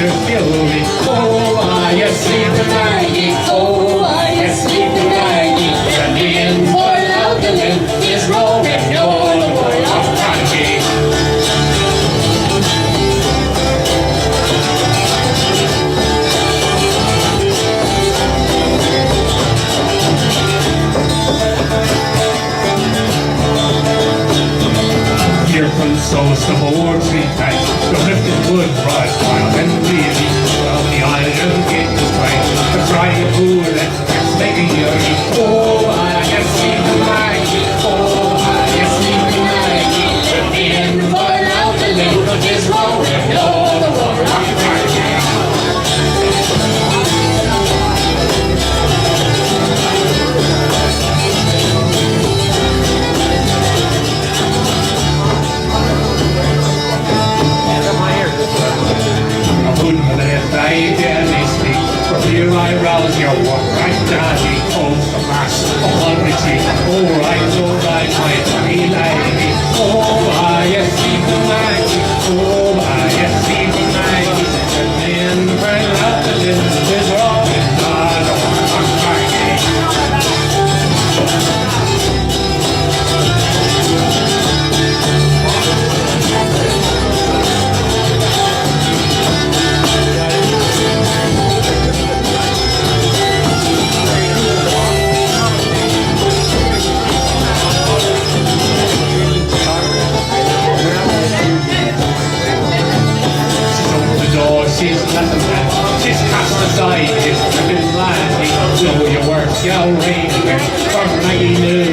to fury. Oh, are you sleeping, Maggie? Oh, are you sleeping, Maggie? The wind for out the wind is rolling all the world of country. Here from souls to more tree tight, the lifted wood rod wild and weary. Well, the iron gate is tight, the dry food that's making you eat. Oh, I can see the Maggie. Oh, I can see the Maggie. The wind blowing out the wind is rolling all the world of country. From here I rouse your walk right down the coast of mass upon retreat. Alright, my funny lady. Oh, I see the Maggie. Oh, I see the Maggie. And then burn out the wind is rolling on the world of country. She's nothing man, she's cast aside, she's driven land, so your work shall reign, for Maggie knew